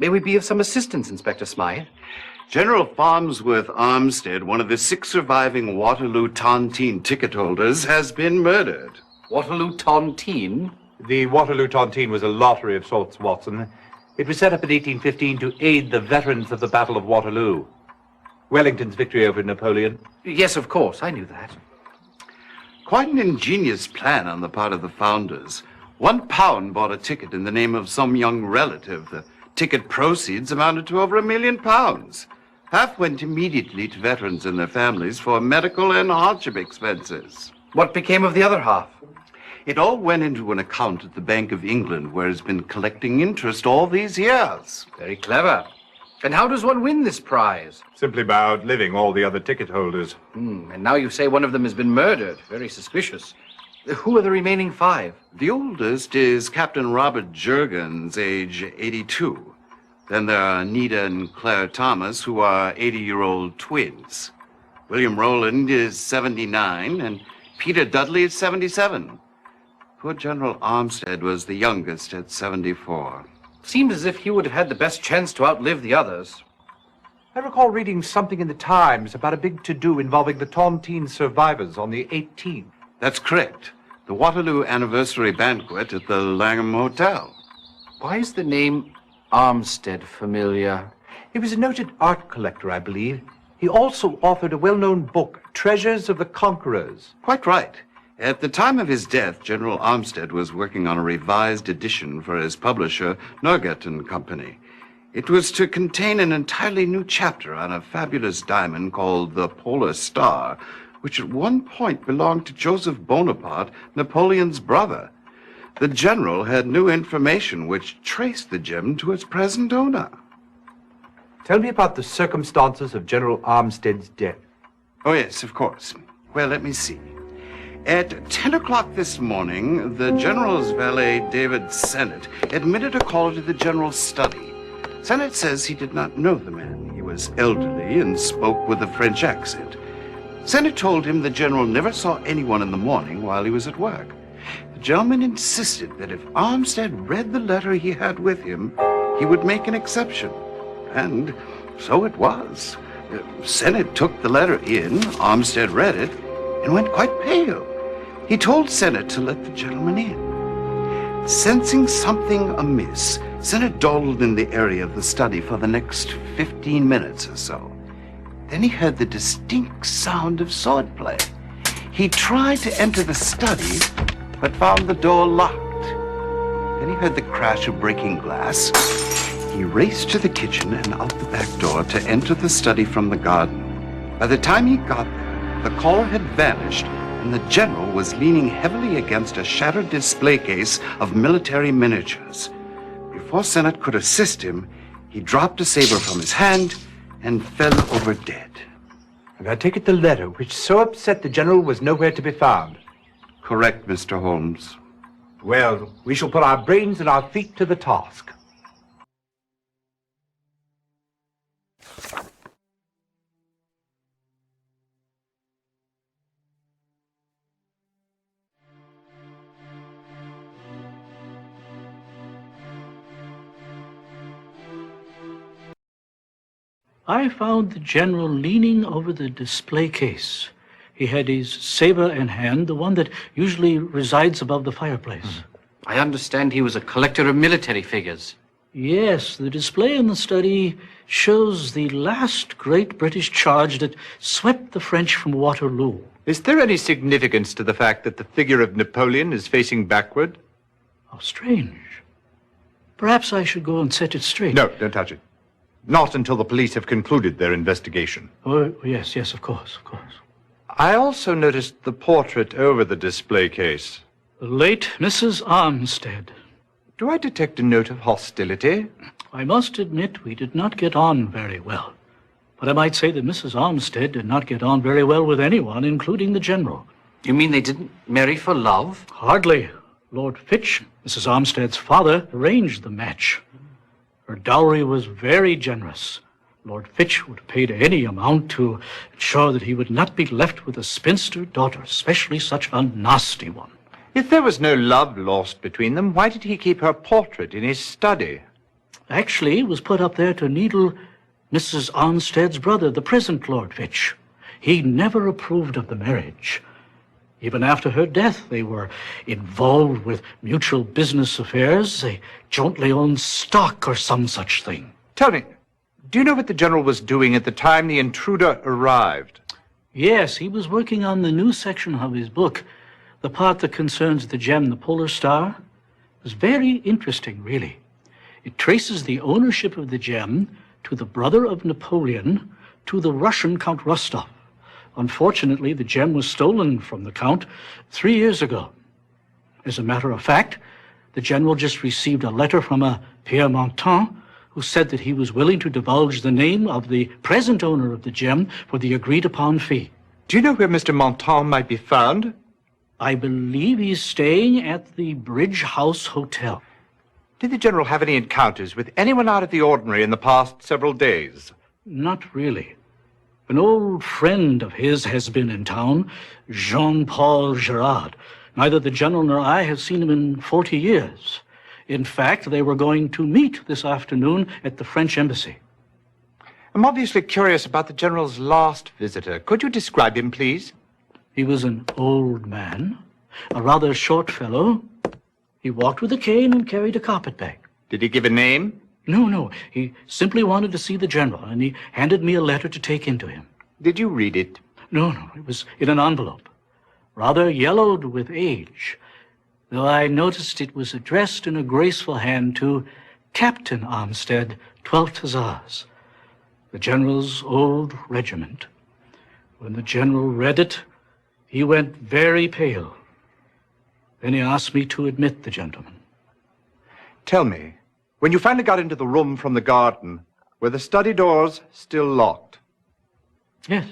May we be of some assistance, Inspector Smythe? General Farnsworth Armstead, one of the 6 surviving Waterloo Tontine ticket holders, has been murdered. Waterloo Tontine? The Waterloo Tontine was a lottery of sorts, Watson. It was set up in 1815 to aid the veterans of the Battle of Waterloo. Wellington's victory over Napoleon. Yes, of course, I knew that. Quite an ingenious plan on the part of the founders. £1 bought a ticket in the name of some young relative. The ticket proceeds amounted to over £1 million. Half went immediately to veterans and their families for medical and hardship expenses. What became of the other half? It all went into an account at the Bank of England, where it's been collecting interest all these years. Very clever. And how does one win this prize? Simply by outliving all the other ticket holders. And now you say one of them has been murdered. Very suspicious. Who are the remaining 5? The oldest is Captain Robert Jurgens, age 82. Then there are Anita and Claire Thomas, who are 80-year-old twins. William Rowland is 79, and Peter Dudley is 77. Poor General Armstead was the youngest at 74. Seems as if he would have had the best chance to outlive the others. I recall reading something in the Times about a big to-do involving the Tontine survivors on the 18th. That's correct. The Waterloo anniversary banquet at the Langham Hotel. Why is the name Armstead familiar? He was a noted art collector, I believe. He also authored a well-known book, Treasures of the Conquerors. Quite right. At the time of his death, General Armstead was working on a revised edition for his publisher, Nugget and Company. It was to contain an entirely new chapter on a fabulous diamond called the Polar Star, which at one point belonged to Joseph Bonaparte, Napoleon's brother. The general had new information which traced the gem to its present owner. Tell me about the circumstances of General Armstead's death. Oh, yes, of course. Well, let me see. At 10 o'clock this morning, the general's valet, David Sennett, admitted a caller to the general's study. Sennett says he did not know the man. He was elderly and spoke with a French accent. Sennett told him the general never saw anyone in the morning while he was at work. The gentleman insisted that if Armstead read the letter he had with him, he would make an exception. And so it was. Sennett took the letter in, Armstead read it, and went quite pale. He told Sennett to let the gentleman in. Sensing something amiss, Sennett dawdled in the area of the study for the next 15 minutes or so. Then he heard the distinct sound of swordplay. He tried to enter the study, but found the door locked. Then he heard the crash of breaking glass. He raced to the kitchen and out the back door to enter the study from the garden. By the time he got there, the caller had vanished, and the general was leaning heavily against a shattered display case of military miniatures. Before Sennett could assist him, he dropped a saber from his hand and fell over dead. And I take it the letter, which so upset the general, was nowhere to be found. Correct, Mr. Holmes. Well, we shall put our brains and our feet to the task. I found the general leaning over the display case. He had his saber in hand, the one that usually resides above the fireplace. I understand he was a collector of military figures. Yes, the display in the study shows the last great British charge that swept the French from Waterloo. Is there any significance to the fact that the figure of Napoleon is facing backward? How strange. Perhaps I should go and set it straight. No, don't touch it. Not until the police have concluded their investigation. Oh, yes, of course. I also noticed the portrait over the display case. The late Mrs. Armstead. Do I detect a note of hostility? I must admit we did not get on very well. But I might say that Mrs. Armstead did not get on very well with anyone, including the general. You mean they didn't marry for love? Hardly. Lord Fitch, Mrs. Armstead's father, arranged the match. Her dowry was very generous. Lord Fitch would have paid any amount to ensure that he would not be left with a spinster daughter, especially such a nasty one. If there was no love lost between them, why did he keep her portrait in his study? Actually, it was put up there to needle Mrs. Armstead's brother, the present Lord Fitch. He never approved of the marriage. Even after her death, they were involved with mutual business affairs. They jointly owned stock or some such thing. Tell me, do you know what the general was doing at the time the intruder arrived? Yes, he was working on the new section of his book, the part that concerns the gem, the Polar Star. It was very interesting, really. It traces the ownership of the gem to the brother of Napoleon, to the Russian Count Rostov. Unfortunately, the gem was stolen from the Count 3 years ago. As a matter of fact, the general just received a letter from a Pierre Montan, who said that he was willing to divulge the name of the present owner of the gem for the agreed-upon fee. Do you know where Mr. Montan might be found? I believe he's staying at the Bridge House Hotel. Did the general have any encounters with anyone out of the ordinary in the past several days? Not really. An old friend of his has been in town, Jean-Paul Girard. Neither the general nor I have seen him in 40 years. In fact, they were going to meet this afternoon at the French embassy. I'm obviously curious about the general's last visitor. Could you describe him, please? He was an old man, a rather short fellow. He walked with a cane and carried a carpetbag. Did he give a name? No. He simply wanted to see the general, and he handed me a letter to take in to him. Did you read it? No. It was in an envelope, rather yellowed with age, though I noticed it was addressed in a graceful hand to Captain Armstead, 12th Hussars, the general's old regiment. When the general read it, he went very pale. Then he asked me to admit the gentleman. Tell me, when you finally got into the room from the garden, were the study doors still locked? Yes.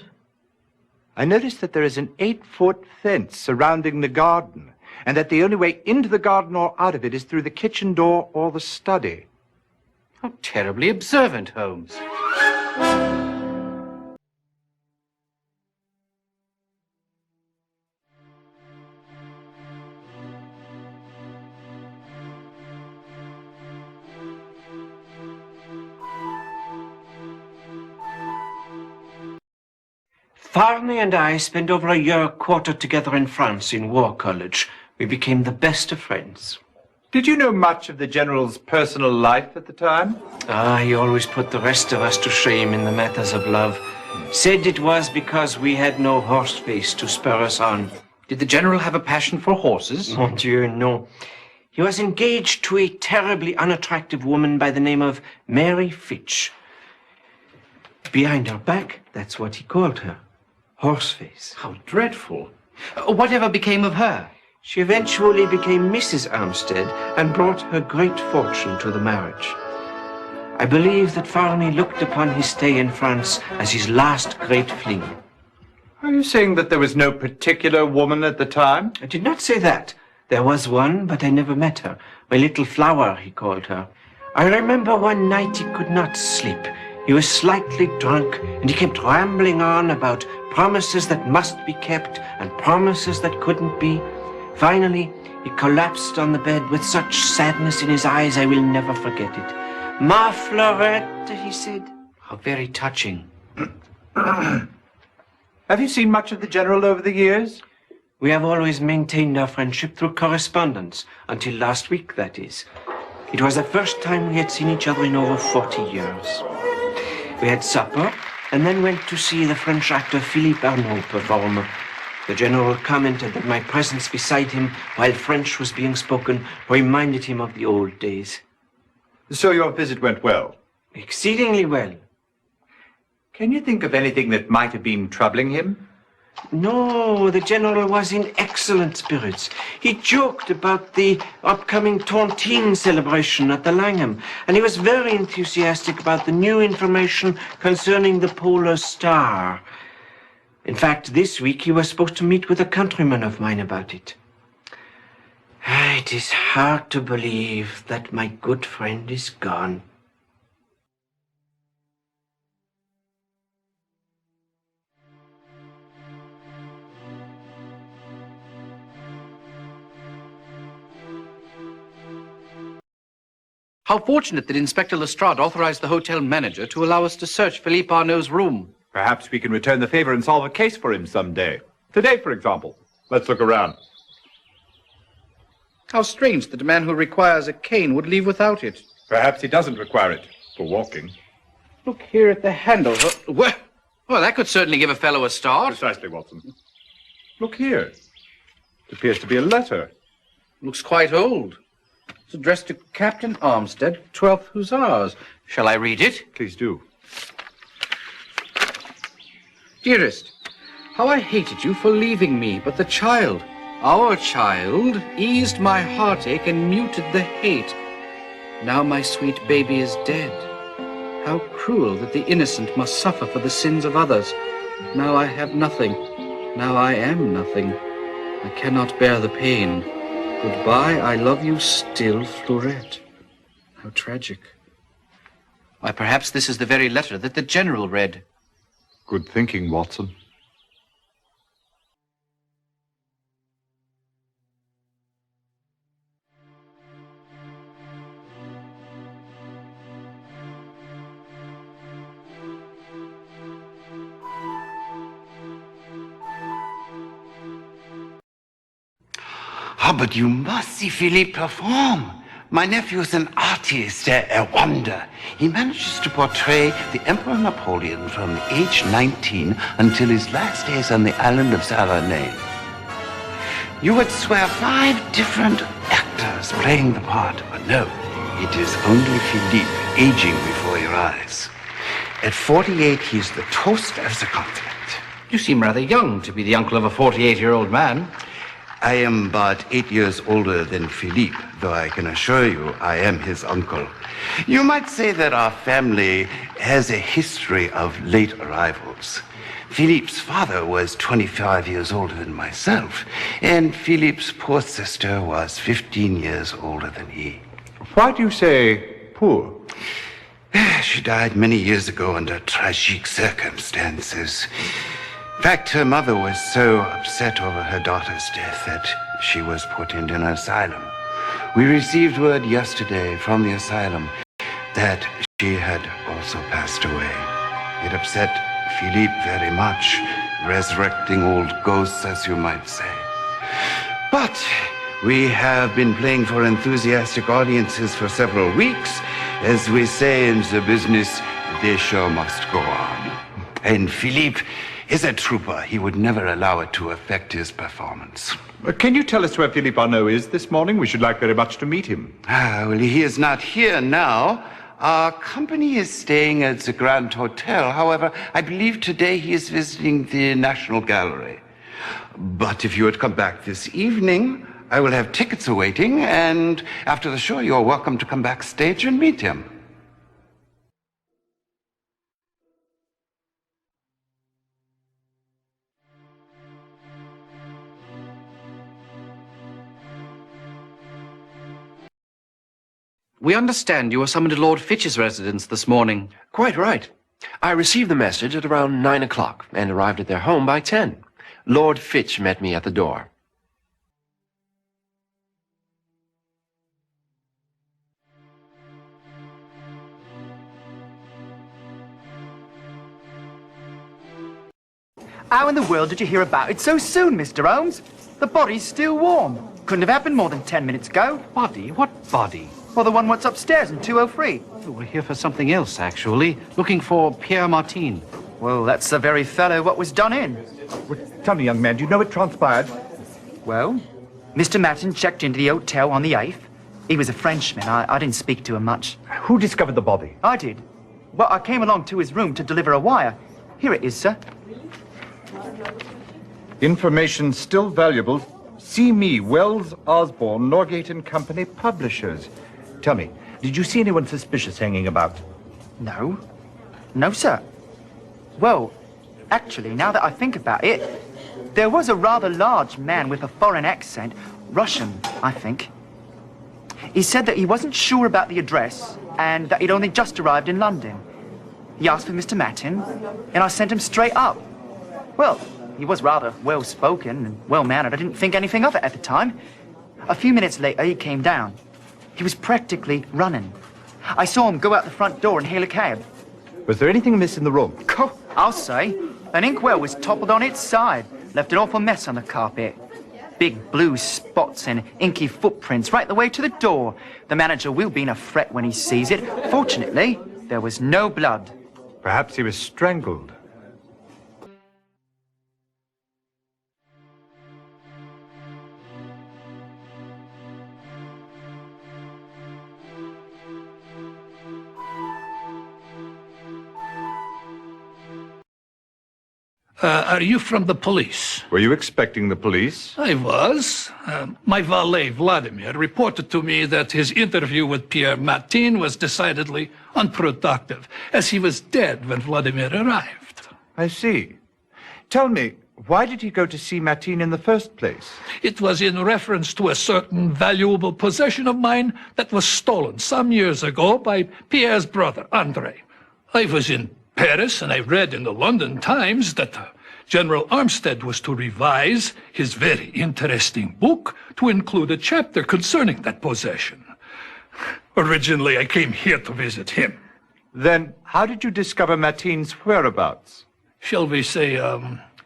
I noticed that there is an 8-foot fence surrounding the garden, and that the only way into the garden or out of it is through the kitchen door or the study. How terribly observant, Holmes. Farney and I spent over a year quartered together in France in War College. We became the best of friends. Did you know much of the general's personal life at the time? He always put the rest of us to shame in the matters of love. Said it was because we had no horse face to spur us on. Did the general have a passion for horses? Mon Dieu, no. He was engaged to a terribly unattractive woman by the name of Mary Fitch. Behind her back, that's what he called her. Horseface. How dreadful. Whatever became of her? She eventually became Mrs. Armstead and brought her great fortune to the marriage. I believe that Farney looked upon his stay in France as his last great fling. Are you saying that there was no particular woman at the time? I did not say that. There was one, but I never met her. My little flower, he called her. I remember one night he could not sleep. He was slightly drunk, and he kept rambling on about promises that must be kept and promises that couldn't be. Finally, he collapsed on the bed with such sadness in his eyes I will never forget it. Ma Fleurette, he said. How very touching. Have you seen much of the general over the years? We have always maintained our friendship through correspondence, until last week, that is. It was the first time we had seen each other in over 40 years. We had supper, and then went to see the French actor Philippe Arnaud perform. The general commented that my presence beside him while French was being spoken reminded him of the old days. So your visit went well? Exceedingly well. Can you think of anything that might have been troubling him? No, the general was in excellent spirits. He joked about the upcoming Tontine celebration at the Langham, and he was very enthusiastic about the new information concerning the Polar Star. In fact, this week he was supposed to meet with a countryman of mine about it. It is hard to believe that my good friend is gone. How fortunate that Inspector Lestrade authorized the hotel manager to allow us to search Philippe Arnaud's room. Perhaps we can return the favor and solve a case for him someday. Today, for example. Let's look around. How strange that a man who requires a cane would leave without it. Perhaps he doesn't require it for walking. Look here at the handle. Well, that could certainly give a fellow a start. Precisely, Watson. Look here. It appears to be a letter. Looks quite old. It's addressed to Captain Armstead, 12th Hussars. Shall I read it? Please do. Dearest, how I hated you for leaving me, but the child, our child, eased my heartache and muted the hate. Now my sweet baby is dead. How cruel that the innocent must suffer for the sins of others. Now I have nothing. Now I am nothing. I cannot bear the pain. Goodbye, I love you still, Fleurette. How tragic. Why, perhaps this is the very letter that the General read. Good thinking, Watson. Ah, but you must see Philippe perform. My nephew's an artist, a wonder. He manages to portray the Emperor Napoleon from age 19 until his last days on the island of Saint-René. You would swear 5 different actors playing the part, but no, it is only Philippe aging before your eyes. At 48, he's the toast of the continent. You seem rather young to be the uncle of a 48-year-old man. I am but 8 years older than Philippe, though I can assure you I am his uncle. You might say that our family has a history of late arrivals. Philippe's father was 25 years older than myself, and Philippe's poor sister was 15 years older than he. Why do you say poor? She died many years ago under tragic circumstances. In fact, her mother was so upset over her daughter's death that she was put into an asylum. We received word yesterday from the asylum that she had also passed away. It upset Philippe very much, resurrecting old ghosts, as you might say. But we have been playing for enthusiastic audiences for several weeks. As we say in the business, the show must go on. And Philippe is a trooper. He would never allow it to affect his performance. Can you tell us where Philippe Arnaud is this morning? We should like very much to meet him. Well, he is not here now. Our company is staying at the Grand Hotel. However, I believe today he is visiting the National Gallery. But if you would come back this evening, I will have tickets awaiting, and after the show, you're welcome to come backstage and meet him. We understand you were summoned to Lord Fitch's residence this morning. Quite right. I received the message at around 9 o'clock and arrived at their home by 10. Lord Fitch met me at the door. How in the world did you hear about it so soon, Mr. Holmes? The body's still warm. Couldn't have happened more than 10 minutes ago. Body? What body? Well, the one what's upstairs in 203. We're here for something else, actually. Looking for Pierre Martin. Well, that's the very fellow what was done in. Well, tell me, young man, do you know what transpired? Well, Mr. Martin checked into the hotel on the 8th. He was a Frenchman. I didn't speak to him much. Who discovered the body? I did. Well, I came along to his room to deliver a wire. Here it is, sir. Information still valuable. See me, Wells, Osborne, Norgate and Company, publishers. Tell me, did you see anyone suspicious hanging about? No. No, sir. Well, actually, now that I think about it, there was a rather large man with a foreign accent. Russian, I think. He said that he wasn't sure about the address and that he'd only just arrived in London. He asked for Mr. Martin, and I sent him straight up. Well, he was rather well-spoken and well-mannered. I didn't think anything of it at the time. A few minutes later, he came down. He was practically running. I saw him go out the front door and hail a cab. Was there anything amiss in the room? I'll say. An inkwell was toppled on its side, left an awful mess on the carpet. Big blue spots and inky footprints right the way to the door. The manager will be in a fret when he sees it. Fortunately, there was no blood. Perhaps he was strangled. Are you from the police? Were you expecting the police? I was. My valet, Vladimir, reported to me that his interview with Pierre Matin was decidedly unproductive, as he was dead when Vladimir arrived. I see. Tell me, why did he go to see Matin in the first place? It was in reference to a certain valuable possession of mine that was stolen some years ago by Pierre's brother, André. I was in Paris, and I read in the London Times that General Armstead was to revise his very interesting book to include a chapter concerning that possession. Originally, I came here to visit him. Then how did you discover Matin's whereabouts? Shall we say,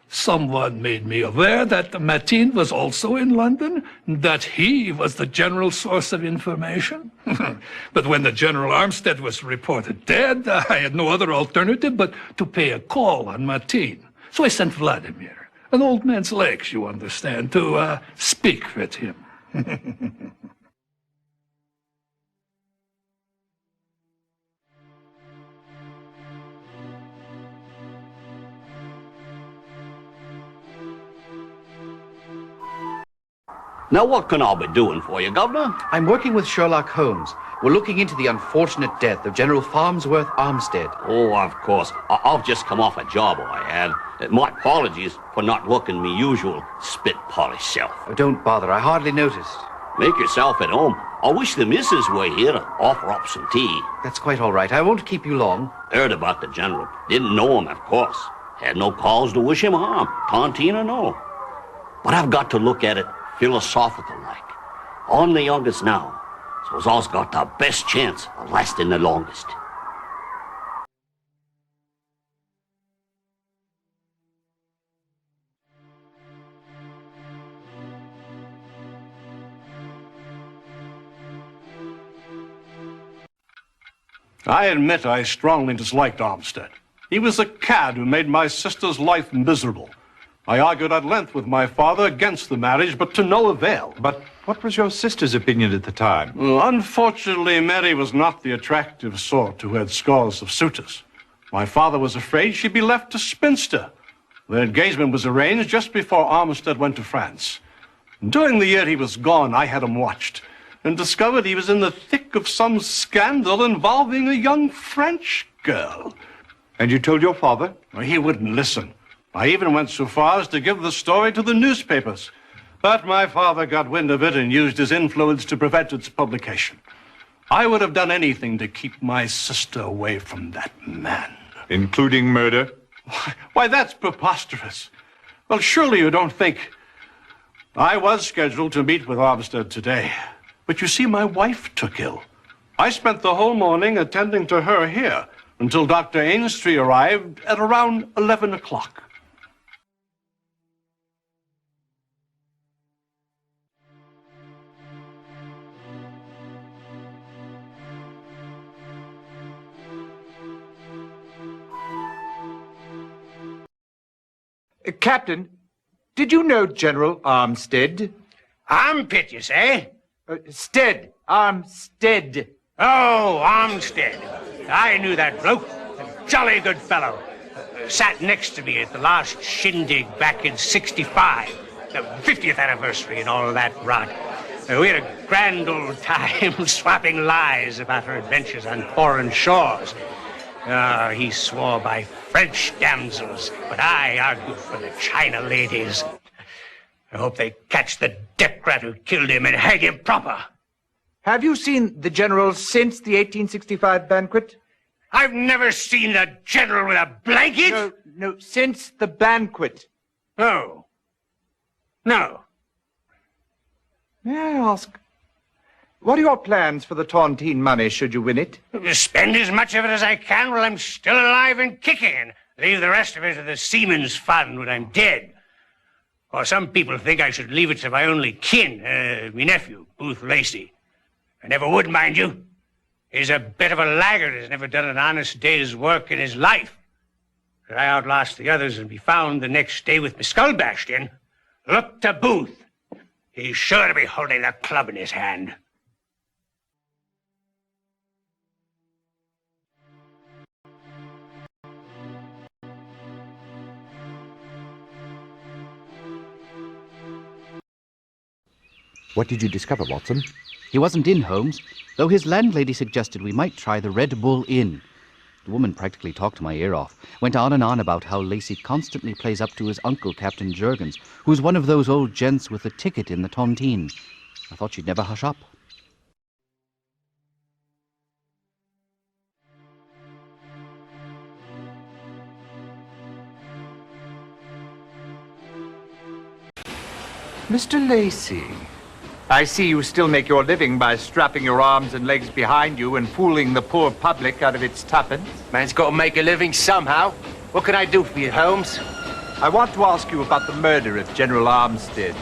someone made me aware that Matin was also in London, that he was the general source of information. But when the General Armstead was reported dead, I had no other alternative but to pay a call on Matin. So I sent Vladimir, an old man's legs, you understand, to speak with him. Now, what can I be doing for you, Governor? I'm working with Sherlock Holmes. We're looking into the unfortunate death of General Farnsworth Armstead. Oh, of course. I've just come off a job, I have. My apologies for not looking me usual spit-polished self. Oh, don't bother. I hardly noticed. Make yourself at home. I wish the missus were here to offer up some tea. That's quite all right. I won't keep you long. Heard about the General. Didn't know him, of course. Had no cause to wish him harm, Tontine or no. But I've got to look at it philosophical-like. I'm the youngest now, so I've got the best chance of lasting the longest. I admit I strongly disliked Armstead. He was a cad who made my sister's life miserable. I argued at length with my father against the marriage, but to no avail. But what was your sister's opinion at the time? Well, unfortunately, Mary was not the attractive sort who had scores of suitors. My father was afraid she'd be left a spinster. The engagement was arranged just before Armstead went to France. During the year he was gone, I had him watched and discovered he was in the thick of some scandal involving a young French girl. And you told your father? Well, he wouldn't listen. I even went so far as to give the story to the newspapers. But my father got wind of it and used his influence to prevent its publication. I would have done anything to keep my sister away from that man. Including murder? Why, that's preposterous. Well, surely you don't think... I was scheduled to meet with Armstead today. But you see, my wife took ill. I spent the whole morning attending to her here until Dr. Ainstree arrived at around 11 o'clock. Captain, did you know General Armstead? Armpit, you say? Stead. Armstead. Oh, Armstead. I knew that bloke. A jolly good fellow. Sat next to me at the last shindig back in '65. The 50th anniversary and all that rot. We had a grand old time swapping lies about our adventures on foreign shores. He swore by French damsels, but I argued for the China ladies. I hope they catch the deck rat who killed him and hang him proper. Have you seen the General since the 1865 banquet? I've never seen the General with a blanket. No, since the banquet. Oh. No. May I ask, What are your plans for the Tontine money, should you win it? Spend as much of it as I can while I'm still alive and kicking, and leave the rest of it to the Seamen's Fund when I'm dead. Or some people think I should leave it to my only kin, me nephew, Booth Lacey. I never would, mind you. He's a bit of a laggard, has never done an honest day's work in his life. Could I outlast the others and be found the next day with my skull bashed in, look to Booth. He's sure to be holding the club in his hand. What did you discover, Watson? He wasn't in, Holmes, though his landlady suggested we might try the Red Bull Inn. The woman practically talked my ear off, went on and on about how Lacey constantly plays up to his uncle, Captain Jurgens, who's one of those old gents with a ticket in the Tontine. I thought she'd never hush up. Mr. Lacey, I see you still make your living by strapping your arms and legs behind you and fooling the poor public out of its tuppence. Man's got to make a living somehow. What can I do for you, Holmes? I want to ask you about the murder of General Armstead.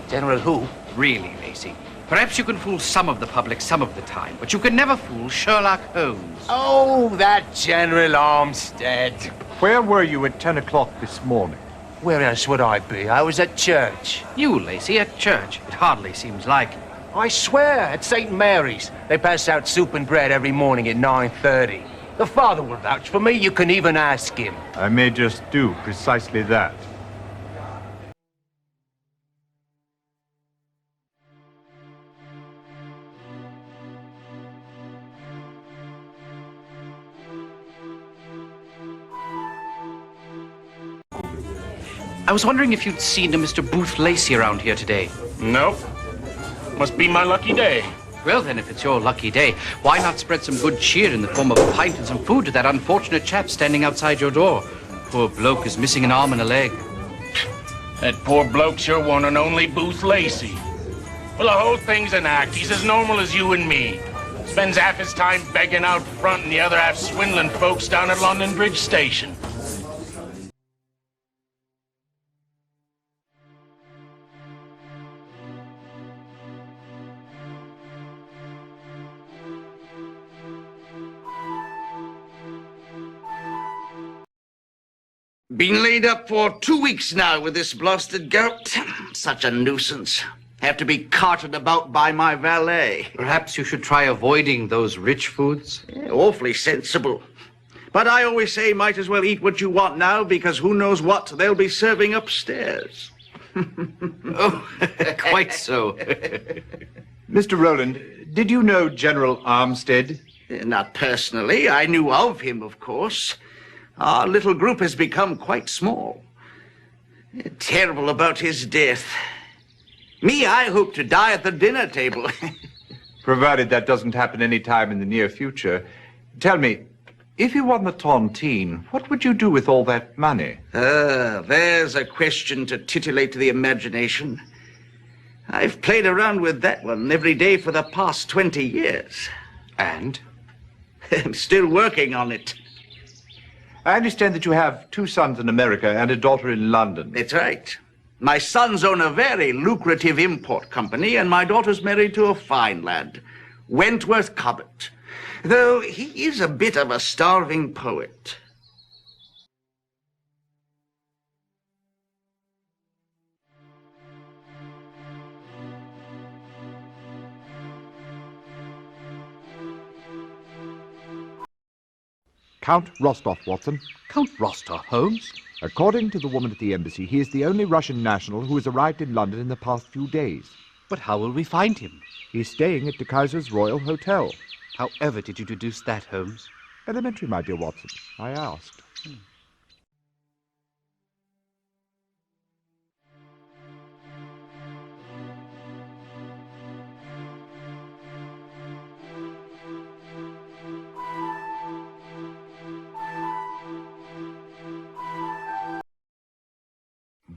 General who? Really, Lacey. Perhaps you can fool some of the public some of the time, but you can never fool Sherlock Holmes. Oh, that General Armstead. Where were you at 10 o'clock this morning? Where else would I be? I was at church. You, Lacey, at church? It hardly seems like it. I swear, at St. Mary's. They pass out soup and bread every morning at 9:30. The father will vouch for me. You can even ask him. I may just do precisely that. I was wondering if you'd seen a Mr. Booth Lacey around here today. Nope. Must be my lucky day. Well, then, if it's your lucky day, why not spread some good cheer in the form of a pint and some food to that unfortunate chap standing outside your door? Poor bloke is missing an arm and a leg. That poor bloke's your one and only Booth Lacey. Well, the whole thing's an act. He's as normal as you and me. Spends half his time begging out front and the other half swindling folks down at London Bridge Station. Been laid up for 2 weeks now with this blasted gout. Such a nuisance. Have to be carted about by my valet. Perhaps you should try avoiding those rich foods. Yeah, awfully sensible. But I always say might as well eat what you want now, because who knows what they'll be serving upstairs. Oh, quite so. Mr. Rowland, did you know General Armstead? Not personally. I knew of him, of course. Our little group has become quite small. Terrible about his death. Me, I hope to die at the dinner table. Provided that doesn't happen any time in the near future. Tell me, if you won the Tontine, what would you do with all that money? There's a question to titillate the imagination. I've played around with that one every day for the past 20 years. And? I'm still working on it. I understand that you have 2 sons in America and a daughter in London. That's right. My sons own a very lucrative import company, and my daughter's married to a fine lad, Wentworth Cobbett, though he is a bit of a starving poet. Count Rostov, Watson. Count Rostov, Holmes? According to the woman at the embassy, he is the only Russian national who has arrived in London in the past few days. But how will we find him? He's staying at de Kaiser's Royal Hotel. However did you deduce that, Holmes? Elementary, my dear Watson. I asked.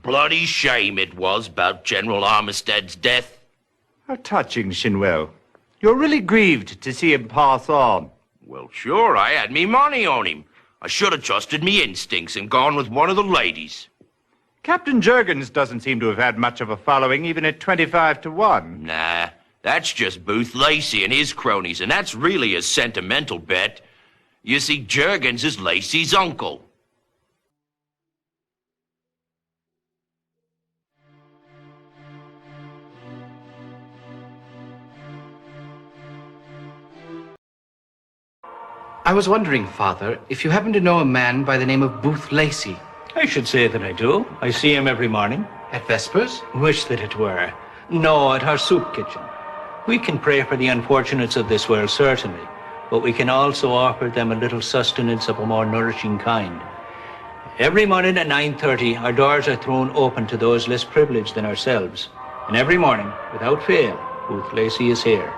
Bloody shame it was about General Armistead's death. How touching, Shinwell. You're really grieved to see him pass on. Well, sure, I had me money on him. I should have trusted me instincts and gone with one of the ladies. Captain Jurgens doesn't seem to have had much of a following, even at 25 to 1. Nah, that's just Booth Lacey and his cronies, and that's really a sentimental bet. You see, Jurgens is Lacey's uncle. I was wondering, Father, if you happen to know a man by the name of Booth Lacey. I should say that I do. I see him every morning. At Vespers? Wish that it were. No, at our soup kitchen. We can pray for the unfortunates of this world, certainly, but we can also offer them a little sustenance of a more nourishing kind. Every morning at 9:30, our doors are thrown open to those less privileged than ourselves. And every morning, without fail, Booth Lacey is here.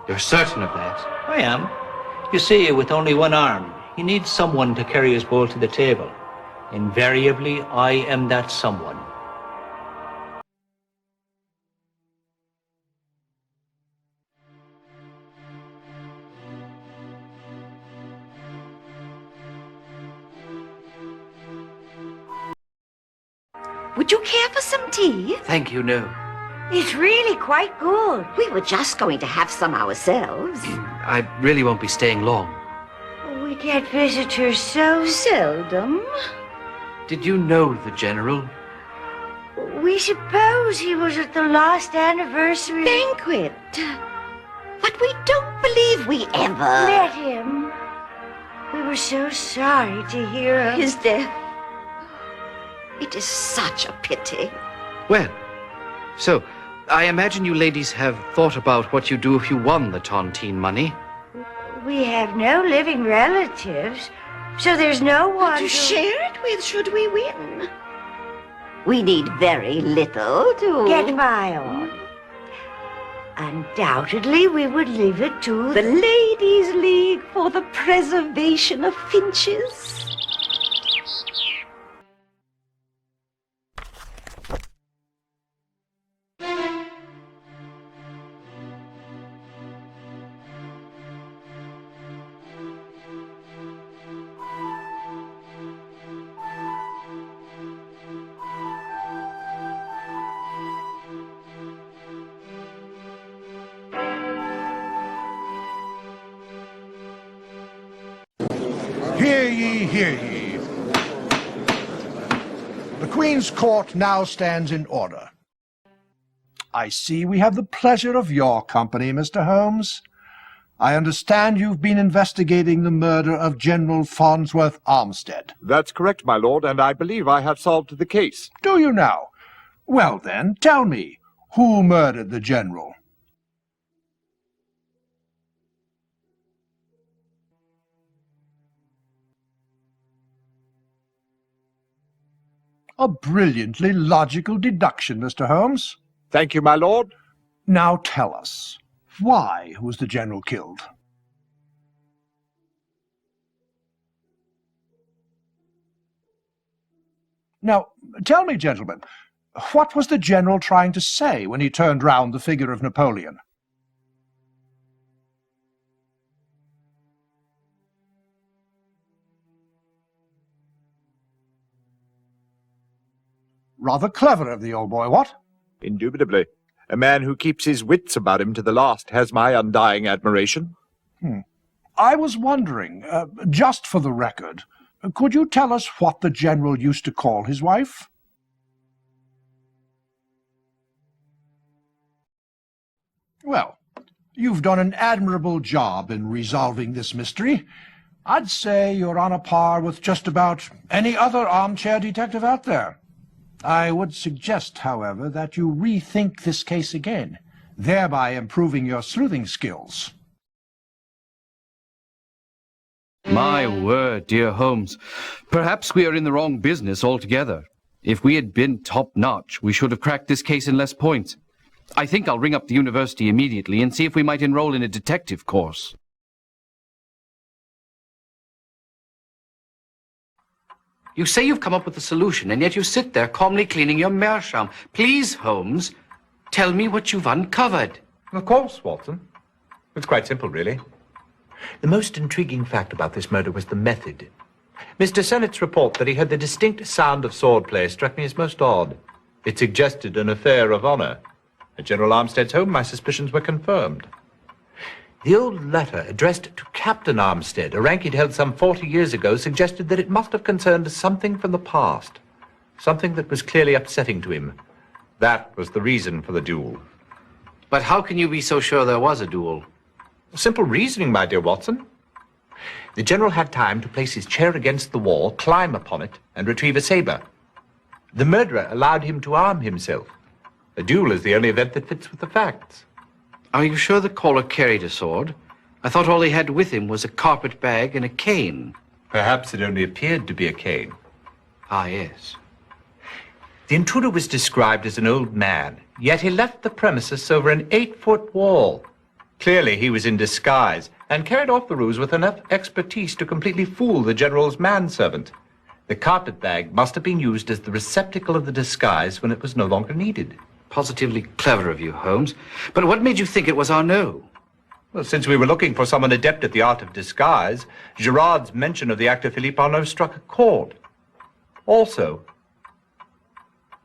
You're certain of that? I am. You see, with only one arm, he needs someone to carry his bowl to the table. Invariably, I am that someone. Would you care for some tea? Thank you, no. It's really quite good. We were just going to have some ourselves. I really won't be staying long. We get visitors so seldom. Did you know the General? We suppose he was at the last anniversary banquet. But we don't believe we ever met him. We were so sorry to hear of his death. It is such a pity. Well, so I imagine you ladies have thought about what you do if you won the Tontine money. We have no living relatives, so there's no one to share it with should we win. We need very little to get by on. Undoubtedly, we would leave it to The Ladies' League for the Preservation of Finches. Hear ye, hear ye. The Queen's Court now stands in order. I see we have the pleasure of your company, Mr. Holmes. I understand you've been investigating the murder of General Farnsworth Armstead. That's correct, my lord, and I believe I have solved the case. Do you now? Well then, tell me, who murdered the General? A brilliantly logical deduction, Mr. Holmes. Thank you, my lord. Now tell us, why was the General killed? Now, tell me, gentlemen, what was the General trying to say when he turned round the figure of Napoleon? Rather clever of the old boy, what? Indubitably. A man who keeps his wits about him to the last has my undying admiration. I was wondering, just for the record, could you tell us what the General used to call his wife? Well, you've done an admirable job in resolving this mystery. I'd say you're on a par with just about any other armchair detective out there. I would suggest, however, that you rethink this case again, thereby improving your sleuthing skills. My word, dear Holmes. Perhaps we are in the wrong business altogether. If we had been top-notch, we should have cracked this case in less points. I think I'll ring up the university immediately and see if we might enroll in a detective course. You say you've come up with a solution, and yet you sit there calmly cleaning your meerschaum. Please, Holmes, tell me what you've uncovered. Of course, Watson. It's quite simple, really. The most intriguing fact about this murder was the method. Mr. Sennett's report that he heard the distinct sound of swordplay struck me as most odd. It suggested an affair of honor. At General Armstead's home, my suspicions were confirmed. The old letter addressed to Captain Armstead, a rank he'd held some 40 years ago, suggested that it must have concerned something from the past, something that was clearly upsetting to him. That was the reason for the duel. But how can you be so sure there was a duel? Simple reasoning, my dear Watson. The general had time to place his chair against the wall, climb upon it, and retrieve a saber. The murderer allowed him to arm himself. A duel is the only event that fits with the facts. Are you sure the caller carried a sword? I thought all he had with him was a carpet bag and a cane. Perhaps it only appeared to be a cane. Ah, yes. The intruder was described as an old man, yet he left the premises over an 8-foot wall. Clearly he was in disguise and carried off the ruse with enough expertise to completely fool the general's manservant. The carpet bag must have been used as the receptacle of the disguise when it was no longer needed. Positively clever of you, Holmes. But what made you think it was Arnaud? Well, since we were looking for someone adept at the art of disguise, Gerard's mention of the actor Philippe Arnaud struck a chord. Also,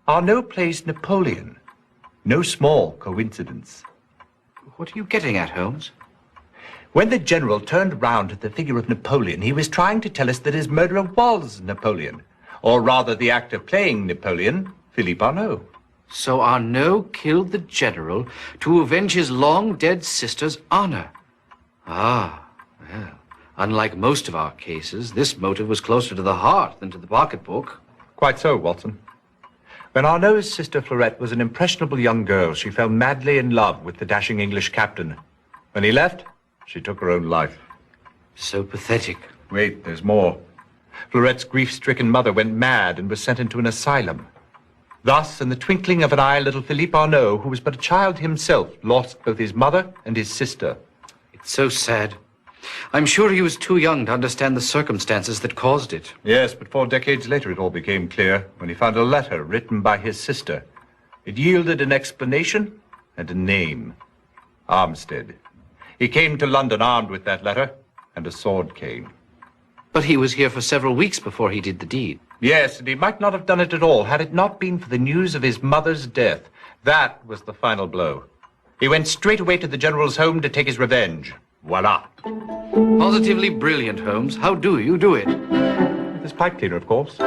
Arnaud plays Napoleon. No small coincidence. What are you getting at, Holmes? When the general turned round at the figure of Napoleon, he was trying to tell us that his murderer was Napoleon. Or rather, the actor playing Napoleon, Philippe Arnaud. So Arnaud killed the general to avenge his long-dead sister's honor. Ah, well, unlike most of our cases, this motive was closer to the heart than to the pocketbook. Quite so, Watson. When Arnaud's sister Fleurette was an impressionable young girl, she fell madly in love with the dashing English captain. When he left, she took her own life. So pathetic. Wait, there's more. Fleurette's grief-stricken mother went mad and was sent into an asylum. Thus, in the twinkling of an eye, little Philippe Arnaud, who was but a child himself, lost both his mother and his sister. It's so sad. I'm sure he was too young to understand the circumstances that caused it. Yes, but 4 decades later it all became clear when he found a letter written by his sister. It yielded an explanation and a name. Armstead. He came to London armed with that letter and a sword cane. But he was here for several weeks before he did the deed. Yes, and he might not have done it at all had it not been for the news of his mother's death. That was the final blow. He went straight away to the general's home to take his revenge. Voila. Positively brilliant, Holmes. How do you do it? With his pipe cleaner, of course.